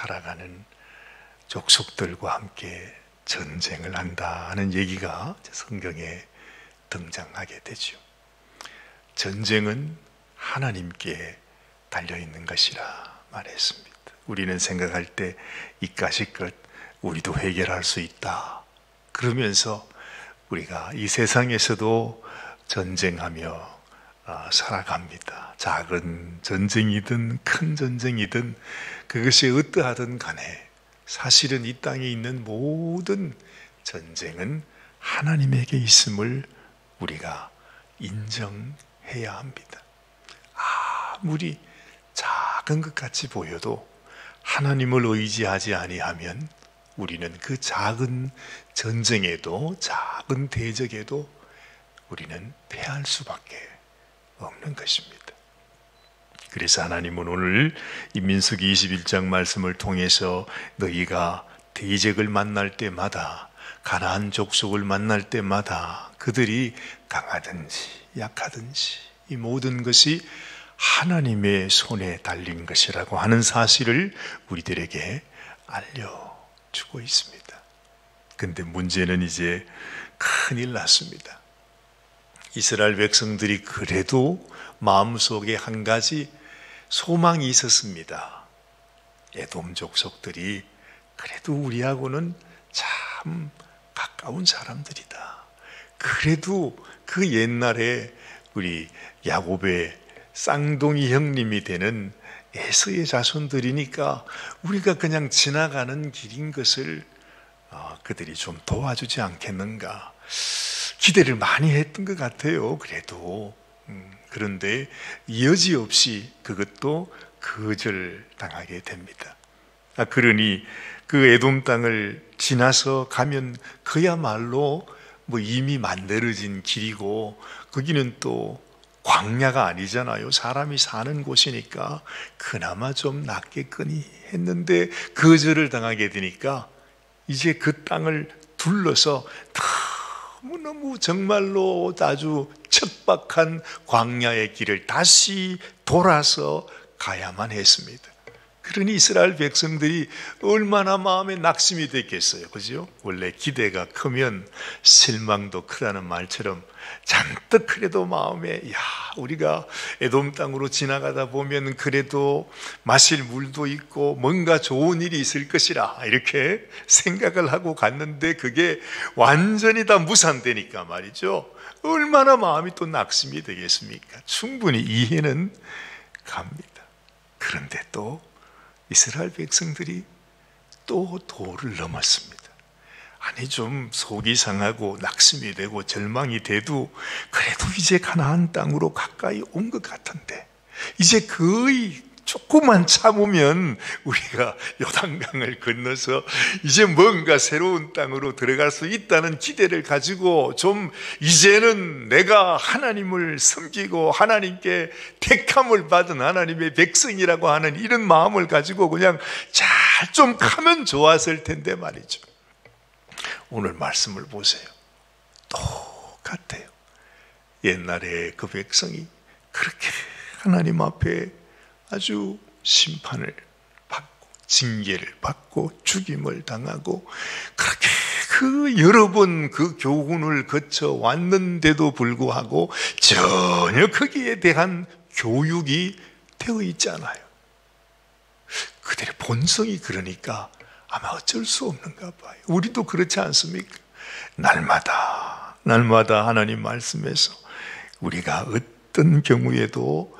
살아가는 족속들과 함께 전쟁을 한다는 얘기가 성경에 등장하게 되죠. 전쟁은 하나님께 달려있는 것이라 말했습니다. 우리는 생각할 때 이까짓 우리도 해결할 수 있다 그러면서 우리가 이 세상에서도 전쟁하며 살아갑니다. 작은 전쟁이든 큰 전쟁이든 그것이 어떠하든 간에 사실은 이 땅에 있는 모든 전쟁은 하나님에게 있음을 우리가 인정해야 합니다. 아무리 작은 것 같이 보여도 하나님을 의지하지 아니하면 우리는 그 작은 전쟁에도 작은 대적에도 우리는 패할 수밖에 없는 것입니다. 그래서 하나님은 오늘 이 민수기 21장 말씀을 통해서 너희가 대적을 만날 때마다 가나안 족속을 만날 때마다 그들이 강하든지 약하든지 이 모든 것이 하나님의 손에 달린 것이라고 하는 사실을 우리들에게 알려주고 있습니다. 근데 문제는 이제 큰일 났습니다. 이스라엘 백성들이 그래도 마음속에 한 가지 소망이 있었습니다. 에돔 족속들이 그래도 우리하고는 참 가까운 사람들이다. 그래도 그 옛날에 우리 야곱의 쌍둥이 형님이 되는 에서의 자손들이니까 우리가 그냥 지나가는 길인 것을 그들이 좀 도와주지 않겠는가 기대를 많이 했던 것 같아요. 그래도 그런데 여지없이 그것도 거절당하게 됩니다. 그러니 그 에돔 땅을 지나서 가면 그야말로 이미 만들어진 길이고 거기는 또 광야가 아니잖아요. 사람이 사는 곳이니까 그나마 좀 낫겠거니 했는데 거절을 당하게 되니까 이제 그 땅을 둘러서 너무너무 정말로 아주 척박한 광야의 길을 다시 돌아서 가야만 했습니다. 그러니 이스라엘 백성들이 얼마나 마음에 낙심이 됐겠어요. 그죠? 원래 기대가 크면 실망도 크다는 말처럼 잔뜩 그래도 마음에 우리가 에돔 땅으로 지나가다 보면 그래도 마실 물도 있고 뭔가 좋은 일이 있을 것이라 이렇게 생각을 하고 갔는데 그게 완전히 다 무산되니까 말이죠. 얼마나 마음이 또 낙심이 되겠습니까? 충분히 이해는 갑니다. 그런데 또 이스라엘 백성들이 또 도를 넘었습니다. 아니 좀 속이 상하고 낙심이 되고 절망이 돼도 그래도 이제 가나안 땅으로 가까이 온 것 같은데 이제 거의 조금만 참으면 우리가 요단강을 건너서 이제 뭔가 새로운 땅으로 들어갈 수 있다는 기대를 가지고 좀 이제는 내가 하나님을 섬기고 하나님께 택함을 받은 하나님의 백성이라고 하는 이런 마음을 가지고 그냥 잘 좀 가면 좋았을 텐데 말이죠. 오늘 말씀을 보세요. 똑같아요. 옛날에 그 백성이 그렇게 하나님 앞에 아주 심판을 받고 징계를 받고 죽임을 당하고 그렇게 그 여러 번 그 교훈을 거쳐 왔는데도 불구하고 전혀 거기에 대한 교육이 되어 있지 않아요. 그들의 본성이 그러니까 아마 어쩔 수 없는가 봐요. 우리도 그렇지 않습니까? 날마다 하나님 말씀에서 우리가 어떤 경우에도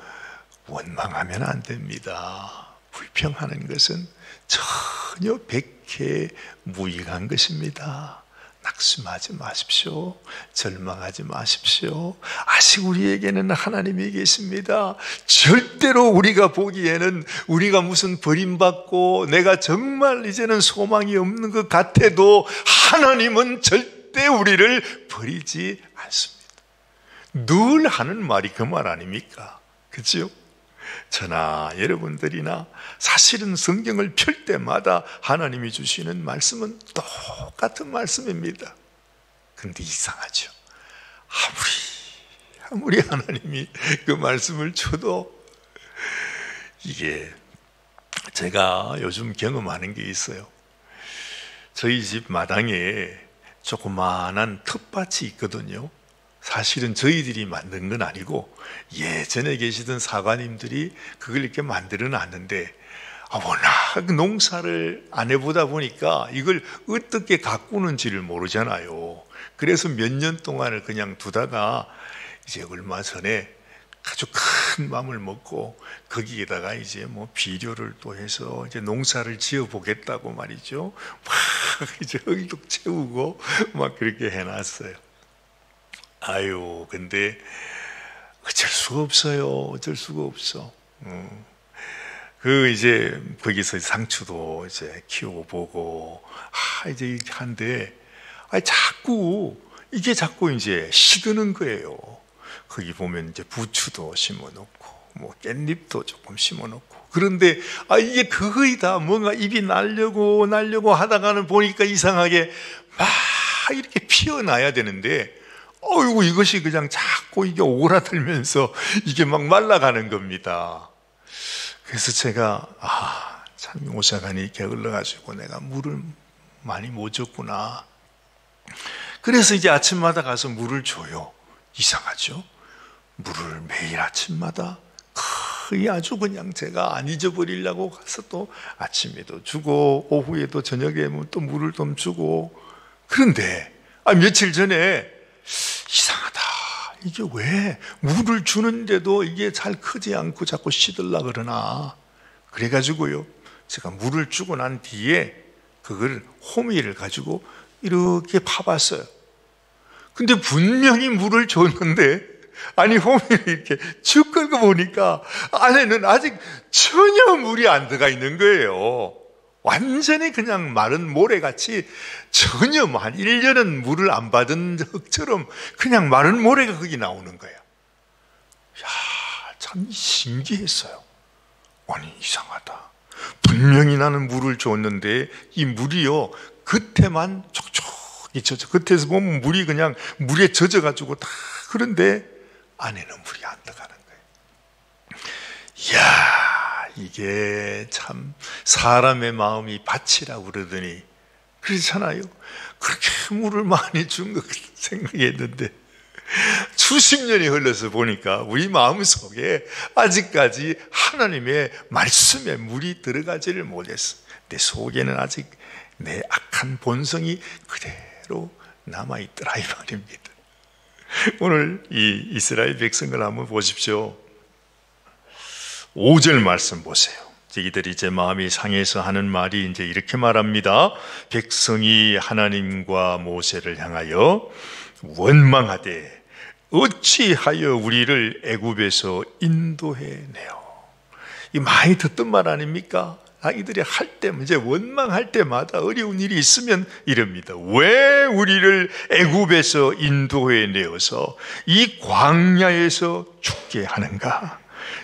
원망하면 안 됩니다. 불평하는 것은 전혀 백해무익한 것입니다. 낙심하지 마십시오. 절망하지 마십시오. 아직 우리에게는 하나님이 계십니다. 절대로 우리가 보기에는 우리가 무슨 버림받고 내가 정말 이제는 소망이 없는 것 같아도 하나님은 절대 우리를 버리지 않습니다. 늘 하는 말이 그 말 아닙니까? 그렇죠? 저나 여러분들이나 사실은 성경을 펼 때마다 하나님이 주시는 말씀은 똑같은 말씀입니다. 그런데 이상하죠. 아무리 하나님이 그 말씀을 줘도 이게 제가 요즘 경험하는 게 있어요. 저희 집 마당에 조그마한 텃밭이 있거든요. 사실은 저희들이 만든 건 아니고 예전에 계시던 사관님들이 그걸 이렇게 만들어 놨는데, 워낙 농사를 안 해보다 보니까 이걸 어떻게 가꾸는지를 모르잖아요. 그래서 몇 년 동안을 그냥 두다가 이제 얼마 전에 아주 큰 맘을 먹고 거기에다가 이제 뭐 비료를 또 해서 이제 농사를 지어 보겠다고 말이죠. 막 이제 흙도 채우고 막 그렇게 해놨어요. 아유, 근데 어쩔 수가 없어요. 어쩔 수가 없어. 이제 거기서 상추도 이제 키우고 보고, 이제 이렇게 한데, 자꾸 이제 시드는 거예요. 거기 보면 이제 부추도 심어 놓고, 뭐 깻잎도 조금 심어 놓고. 그런데, 이게 거의 다 뭔가 입이 날려고 하다가는 보니까 이상하게 막 이렇게 피어나야 되는데, 어이구, 이것이 그냥 자꾸 이게 오그라들면서 이게 막 말라가는 겁니다. 그래서 제가 참 오사간이 이렇게 흘러가지고 내가 물을 많이 못 줬구나. 그래서 이제 아침마다 가서 물을 줘요. 이상하죠? 물을 매일 아침마다 거의 아주 그냥 제가 안 잊어버리려고 가서 또 아침에도 주고 오후에도 저녁에 또 물을 좀 주고. 그런데 며칠 전에 이상하다. 이게 왜 물을 주는데도 이게 잘 크지 않고 자꾸 시들라 그러나. 그래가지고요, 제가 물을 주고 난 뒤에 그걸 호미를 가지고 이렇게 파봤어요. 근데 분명히 물을 줬는데, 호미를 이렇게 쭉 긁어 보니까 안에는 아직 전혀 물이 안 들어가 있는 거예요. 완전히 그냥 마른 모래같이, 전혀 한 1년은 물을 안 받은 흙처럼 그냥 마른 모래가 거기 나오는 거예요. 참 신기했어요. 아니, 이상하다. 분명히 나는 물을 줬는데 이 물이요, 겉에만 촉촉이 젖어. 겉에서 보면 물이 그냥 물에 젖어가지고 다, 그런데 안에는 물이 안 들어가는 거예요. 이게 참 사람의 마음이 밭이라고 그러더니 그렇잖아요. 그렇게 물을 많이 준 것 생각했는데 수십 년이 흘러서 보니까 우리 마음속에 아직까지 하나님의 말씀에 물이 들어가지를 못했어. 내 속에는 아직 내 악한 본성이 그대로 남아있더라, 이 말입니다. 오늘 이 이스라엘 백성을 한번 보십시오. 5절 말씀 보세요. 이들이 제 마음이 상해서 하는 말이 이제 이렇게 말합니다. 백성이 하나님과 모세를 향하여 원망하되 어찌하여 우리를 애굽에서 인도해내요. 이 많이 듣던 말 아닙니까? 이들이 할 때, 이제 원망할 때마다 어려운 일이 있으면 이럽니다. 왜 우리를 애굽에서 인도해내어서 이 광야에서 죽게 하는가?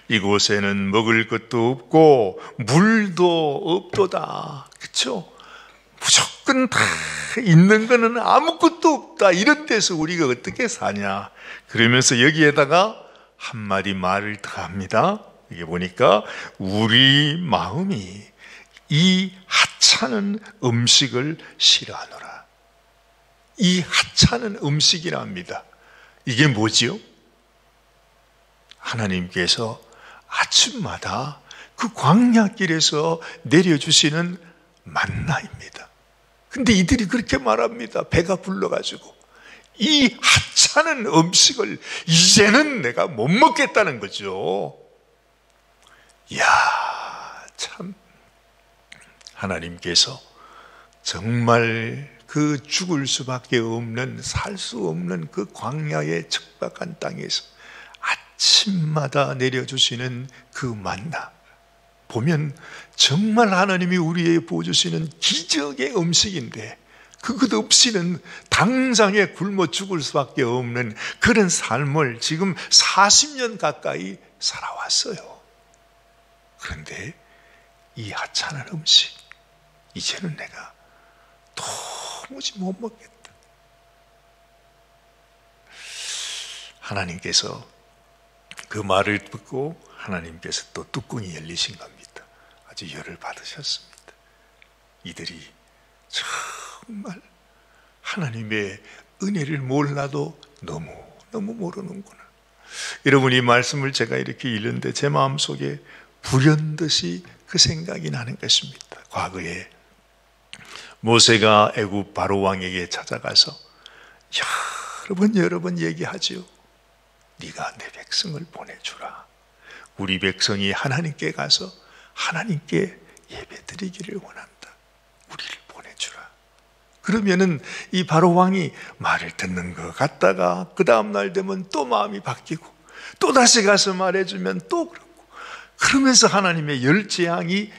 이곳에는 먹을 것도 없고 물도 없도다. 그렇죠? 무조건 다 있는 거는 아무것도 없다. 이런 데서 우리가 어떻게 사냐? 그러면서 여기에다가 한마디 말을 더합니다. 이게 보니까 우리 마음이 이 하찮은 음식을 싫어하노라. 이 하찮은 음식이랍니다. 이게 뭐지요? 하나님께서 아침마다 그 광야길에서 내려주시는 만나입니다. 근데 이들이 그렇게 말합니다. 배가 불러가지고 이 하찮은 음식을 이제는 내가 못 먹겠다는 거죠. 이야, 참 하나님께서 정말 그 죽을 수밖에 없는, 살 수 없는 그 광야의 척박한 땅에서 아침마다 내려주시는 그 만나 보면 정말 하나님이 우리에게 부어주시는 기적의 음식인데, 그것 없이는 당장에 굶어 죽을 수밖에 없는 그런 삶을 지금 40년 가까이 살아왔어요. 그런데 이 하찮은 음식, 이제는 내가 도무지 못 먹겠다. 하나님께서 그 말을 듣고 하나님께서 또 뚜껑이 열리신 겁니다. 아주 열을 받으셨습니다. 이들이 정말 하나님의 은혜를 몰라도 너무 모르는구나. 여러분, 이 말씀을 제가 이렇게 읽는데 제 마음속에 불현듯이 그 생각이 나는 것입니다. 과거에 모세가 애굽 바로 왕에게 찾아가서 여러 번 얘기하지요. 네가 내 백성을 보내주라. 우리 백성이 하나님께 가서 하나님께 예배드리기를 원한다. 우리를 보내주라. 그러면은 이 바로 왕이 말을 듣는 것 같다가 그 다음날 되면 또 마음이 바뀌고 또 다시 가서 말해주면 또 그렇고, 그러면서 하나님의 열재앙이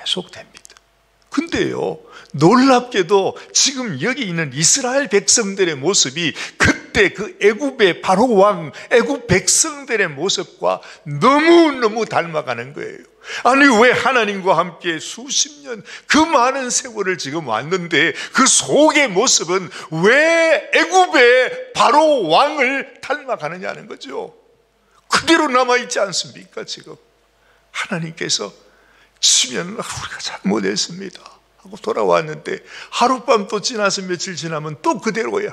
계속됩니다. 근데요, 놀랍게도 지금 여기 있는 이스라엘 백성들의 모습이 그때 그 애굽의 바로 왕, 애굽 백성들의 모습과 너무너무 닮아가는 거예요. 아니, 왜 하나님과 함께 수십 년, 그 많은 세월을 지금 왔는데 그 속의 모습은 왜 애굽의 바로 왕을 닮아가느냐는 거죠. 그대로 남아있지 않습니까? 지금 하나님께서 치면 우리가 잘못했습니다 하고 돌아왔는데 하룻밤 또 지나서 며칠 지나면 또 그대로야.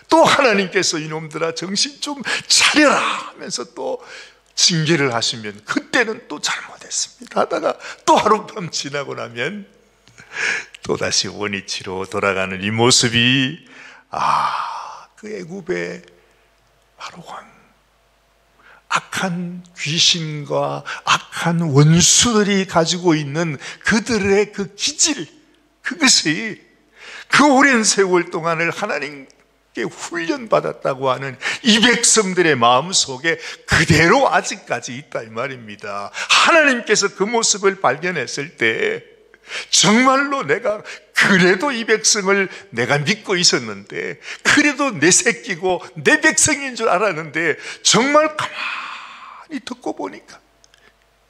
또 하나님께서 이놈들아 정신 좀 차려라 하면서 또 징계를 하시면 그때는 또 잘못했습니다 하다가 또 하룻밤 지나고 나면 또다시 원위치로 돌아가는 이 모습이, 그 애굽의 바로 왕, 악한 귀신과 악한 원수들이 가지고 있는 그들의 그 기질, 그것이 그 오랜 세월 동안을 하나님께 훈련받았다고 하는 이 백성들의 마음속에 그대로 아직까지 있다 이 말입니다. 하나님께서 그 모습을 발견했을 때 정말로 내가 그래도 이 백성을 내가 믿고 있었는데, 그래도 내 새끼고 내 백성인 줄 알았는데 정말 가만히 듣고 보니까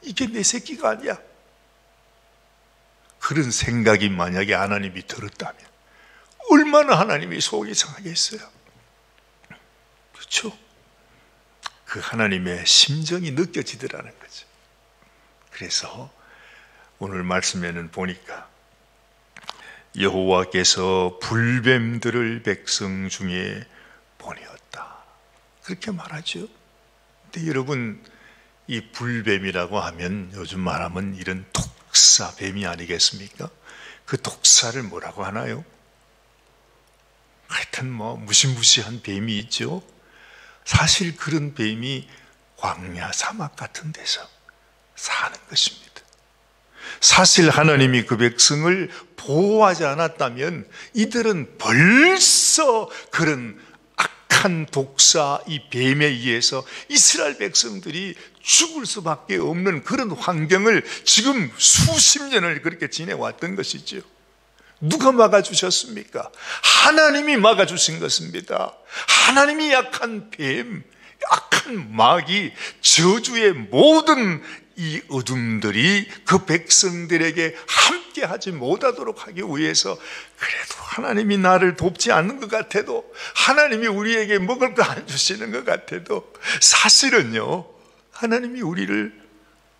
이게 내 새끼가 아니야. 그런 생각이 만약에 하나님이 들었다면 얼마나 하나님이 속이 상하겠어요. 그렇죠? 그 하나님의 심정이 느껴지더라는 거죠. 그래서 오늘 말씀에는 보니까 여호와께서 불뱀들을 백성 중에 보내었다, 그렇게 말하죠. 근데 여러분, 이 불뱀이라고 하면 요즘 말하면 이런 독사뱀이 아니겠습니까? 그 독사를 뭐라고 하나요? 하여튼 무시무시한 뱀이 있죠. 사실 그런 뱀이 광야 사막 같은 데서 사는 것입니다. 사실 하나님이 그 백성을 보호하지 않았다면 이들은 벌써 그런 악한 독사, 이 뱀에 의해서 이스라엘 백성들이 죽을 수밖에 없는 그런 환경을 지금 수십 년을 그렇게 지내왔던 것이죠. 누가 막아주셨습니까? 하나님이 막아주신 것입니다. 하나님이 약한 뱀, 악한 마귀, 저주의 모든 이 어둠들이 그 백성들에게 함께 하지 못하도록 하기 위해서, 그래도 하나님이 나를 돕지 않는 것 같아도, 하나님이 우리에게 먹을 거 안 주시는 것 같아도 사실은요, 하나님이 우리를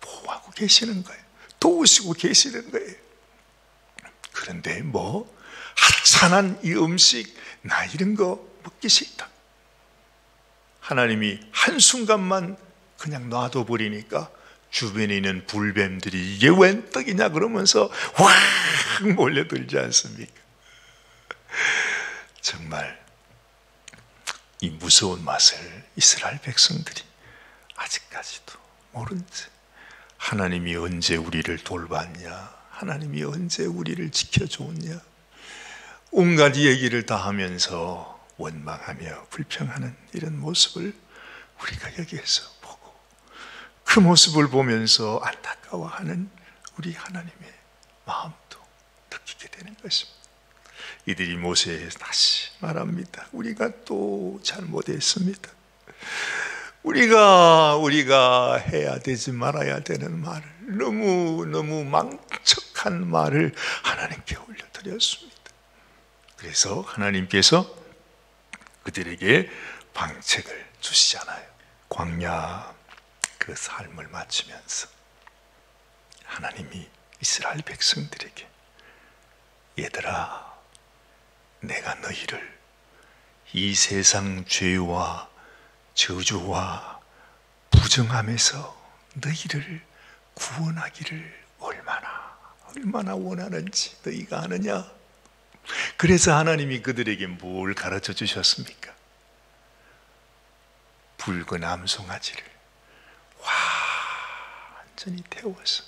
보호하고 계시는 거예요. 도우시고 계시는 거예요. 그런데 하찮은 이 음식, 나 이런 거 먹기 싫다. 하나님이 한순간만 그냥 놔둬 버리니까 주변에 있는 불뱀들이 이게 웬 떡이냐 그러면서 확 몰려들지 않습니까? 정말 이 무서운 맛을 이스라엘 백성들이 아직까지도 모른 채 하나님이 언제 우리를 돌봤냐, 하나님이 언제 우리를 지켜줬냐, 온갖 얘기를 다 하면서 원망하며 불평하는 이런 모습을 우리가 여기에서 보고, 그 모습을 보면서 안타까워하는 우리 하나님의 마음도 느끼게 되는 것입니다. 이들이 모세에 다시 말합니다. 우리가 또 잘못했습니다. 우리가 해야 되지 말아야 되는 말을, 너무 망측한 말을 하나님께 올려드렸습니다. 그래서 하나님께서 그들에게 방책을 주시잖아요. 광야 그 삶을 마치면서 하나님이 이스라엘 백성들에게, 얘들아, 내가 너희를 이 세상 죄와 저주와 부정함에서 너희를 구원하기를 얼마나 원하는지 너희가 아느냐? 그래서 하나님이 그들에게 뭘 가르쳐 주셨습니까? 붉은 암송아지를 완전히 태워서,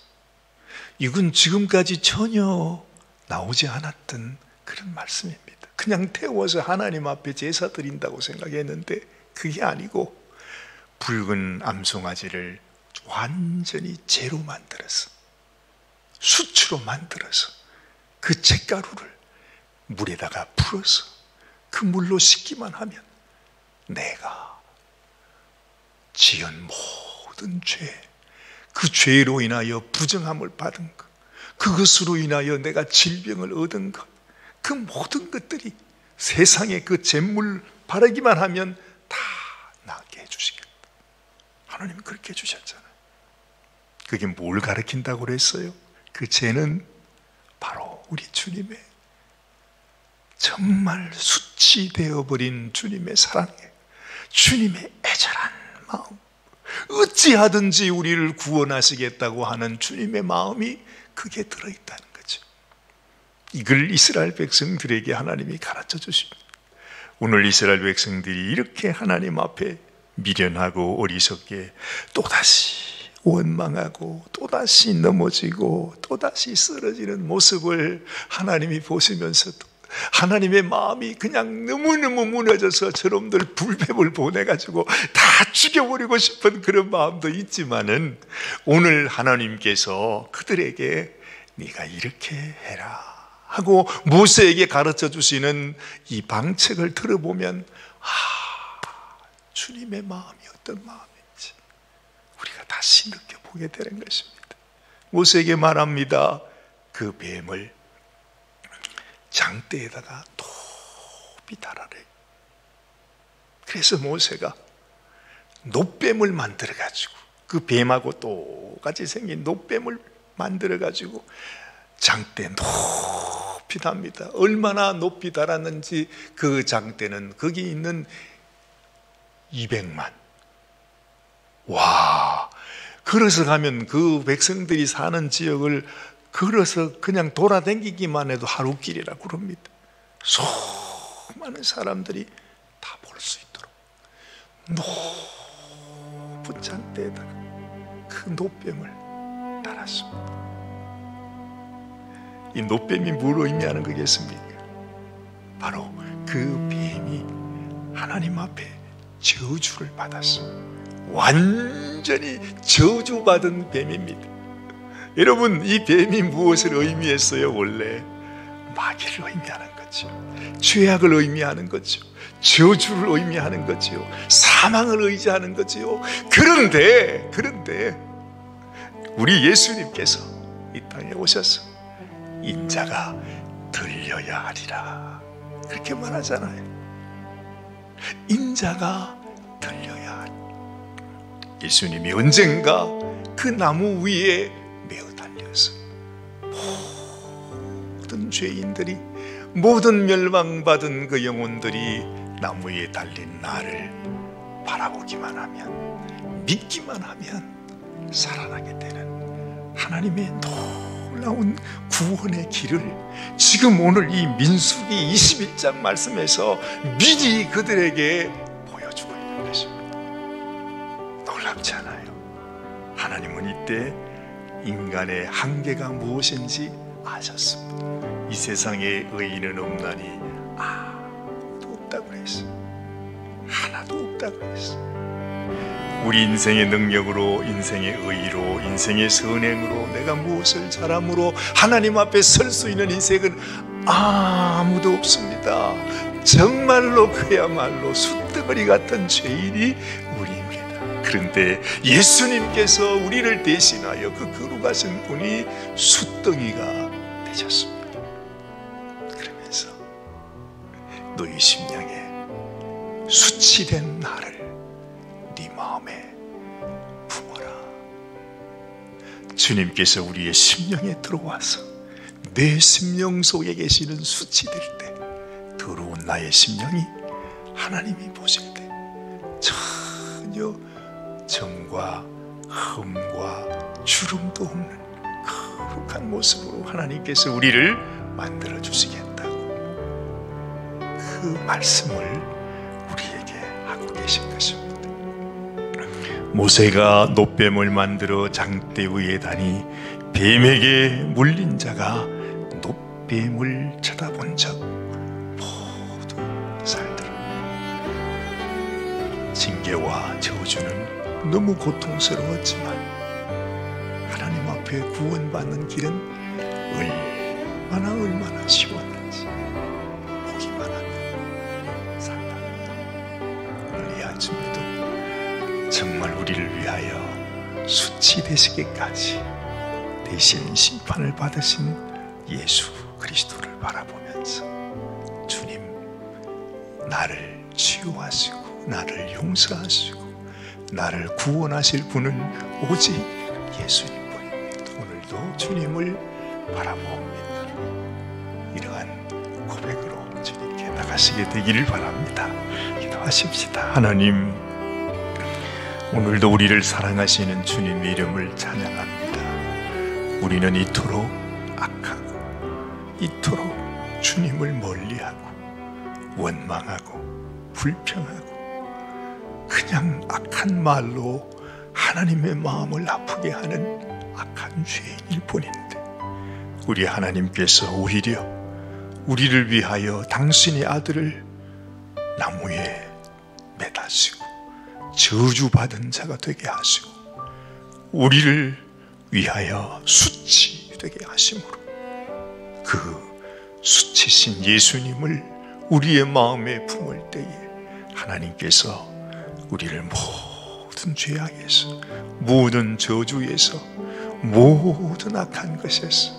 이건 지금까지 전혀 나오지 않았던 그런 말씀입니다. 그냥 태워서 하나님 앞에 제사 드린다고 생각했는데 그게 아니고, 붉은 암송아지를 완전히 재로 만들어서, 수치로 만들어서 그 잿가루를 물에다가 풀어서 그 물로 씻기만 하면 내가 지은 모든 죄, 그 죄로 인하여 부정함을 받은 것, 그것으로 인하여 내가 질병을 얻은 것, 그 모든 것들이 세상에 그 잿물 바르기만 하면 다 낫게 해주시겠다. 하나님은 그렇게 해주셨잖아요. 그게 뭘 가르친다고 그랬어요? 그 죄는 바로 우리 주님의 정말 수치되어 버린 주님의 사랑에, 주님의 애절한 마음, 어찌하든지 우리를 구원하시겠다고 하는 주님의 마음이 그게 들어있다는 거죠. 이걸 이스라엘 백성들에게 하나님이 가르쳐 주십니다. 오늘 이스라엘 백성들이 이렇게 하나님 앞에 미련하고 어리석게 또다시 원망하고 또다시 넘어지고 또다시 쓰러지는 모습을 하나님이 보시면서도 하나님의 마음이 그냥 너무너무 무너져서 저놈들 불뱀을 보내가지고 다 죽여버리고 싶은 그런 마음도 있지만은, 오늘 하나님께서 그들에게 네가 이렇게 해라 하고 모세에게 가르쳐 주시는 이 방책을 들어보면, 주님의 마음이 어떤 마음인지 우리가 다시 느껴보게 되는 것입니다. 모세에게 말합니다. 그 뱀을 장대에다가 높이 달아래. 그래서 모세가 놋뱀을 만들어가지고, 그 뱀하고 똑같이 생긴 놋뱀을 만들어가지고 장대 높이 답니다. 얼마나 높이 달았는지 그 장대는 거기 있는 200만. 와, 걸어서 가면 그 백성들이 사는 지역을 걸어서 그냥 돌아다니기만 해도 하루길이라고 그럽니다. 수많은 사람들이 다 볼 수 있도록 높은 장대에다가 그 놋뱀을 달았습니다. 이 놋뱀이 뭘 의미하는 거겠습니까? 바로 그 뱀이 하나님 앞에 저주를 받았습니다. 완전히 저주받은 뱀입니다. 여러분, 이 뱀이 무엇을 의미했어요? 원래 마귀를 의미하는 거죠. 죄악을 의미하는 거죠. 저주를 의미하는 거죠. 사망을 의지하는 거죠. 그런데 우리 예수님께서 이 땅에 오셔서 인자가 들려야 하리라 그렇게 말하잖아요. 인자가 들려야 하리. 예수님이 언젠가 그 나무 위에 매어 달려서 모든 죄인들이, 모든 멸망받은 그 영혼들이 나무 위에 달린 나를 바라보기만 하면, 믿기만 하면 살아나게 되는 하나님의 놀라운 구원의 길을 지금 오늘 이 민수기 21장 말씀에서 미리 그들에게 보여주고 있는 것입니다. 놀랍지 않아요? 하나님은 이때 인간의 한계가 무엇인지 아셨습니다. 이 세상에 의인은 없나니 아무도 없다고 했어요. 하나도 없다고 했어요. 우리 인생의 능력으로, 인생의 의로, 인생의 선행으로, 내가 무엇을 잘함으로 하나님 앞에 설 수 있는 인생은 아무도 없습니다. 정말로 그야말로 숫덩어리 같은 죄인이 우리입니다. 그런데 예수님께서 우리를 대신하여 그 거룩하신 분이 숫덩이가 되셨습니다. 그러면서 너희 심령에 수치된 나를 네 마음에 품어라. 주님께서 우리의 심령에 들어와서 내 심령 속에 계시는 수치될 때 더러운 나의 심령이 하나님이 보실 때 전혀 정과 흠과 주름도 없는 거룩한 모습으로 하나님께서 우리를 만들어 주시겠다고 그 말씀을 우리에게 하고 계신 것입니다. 모세가 놋뱀을 만들어 장대 위에 다니 뱀에게 물린 자가 놋뱀을 쳐다본 적 모두 살더라. 징계와 저주는 너무 고통스러웠지만 하나님 앞에 구원받는 길은 얼마나 시원한지 보기만 하면 산답니다. 오늘 이 아침에도 정말 우리를 위하여 수치되시기까지 대신 심판을 받으신 예수 그리스도를 바라보면서 주님, 나를 치유하시고 나를 용서하시고 나를 구원하실 분은 오직 예수님뿐입니다. 오늘도 주님을 바라봅니다. 이러한 고백으로 주님께 나가시게 되기를 바랍니다. 기도하십시다. 하나님, 오늘도 우리를 사랑하시는 주님의 이름을 찬양합니다. 우리는 이토록 악하고 이토록 주님을 멀리하고 원망하고 불평하고 그냥 악한 말로 하나님의 마음을 아프게 하는 악한 죄인일 뿐인데 우리 하나님께서 오히려 우리를 위하여 당신의 아들을 나무에 매다시고 저주받은 자가 되게 하시고 우리를 위하여 수치되게 하심으로 그 수치신 예수님을 우리의 마음에 품을 때에 하나님께서 우리를 모든 죄악에서 모든 저주에서 모든 악한 것에서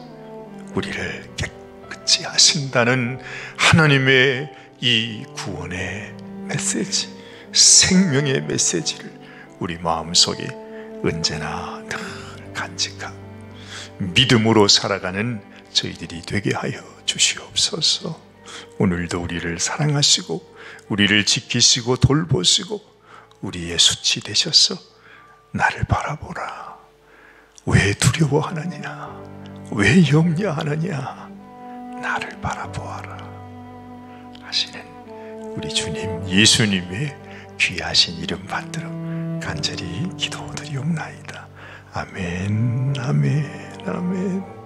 우리를 깨끗이 하신다는 하나님의 이 구원의 메시지, 생명의 메시지를 우리 마음속에 언제나 늘 간직하고 믿음으로 살아가는 저희들이 되게 하여 주시옵소서. 오늘도 우리를 사랑하시고 우리를 지키시고 돌보시고 우리의 수치 되셔서 나를 바라보라. 왜 두려워하느냐? 왜 염려하느냐? 나를 바라보아라 하시는 우리 주님 예수님의 귀하신 이름 받들어 간절히 기도드리옵나이다. 아멘, 아멘, 아멘.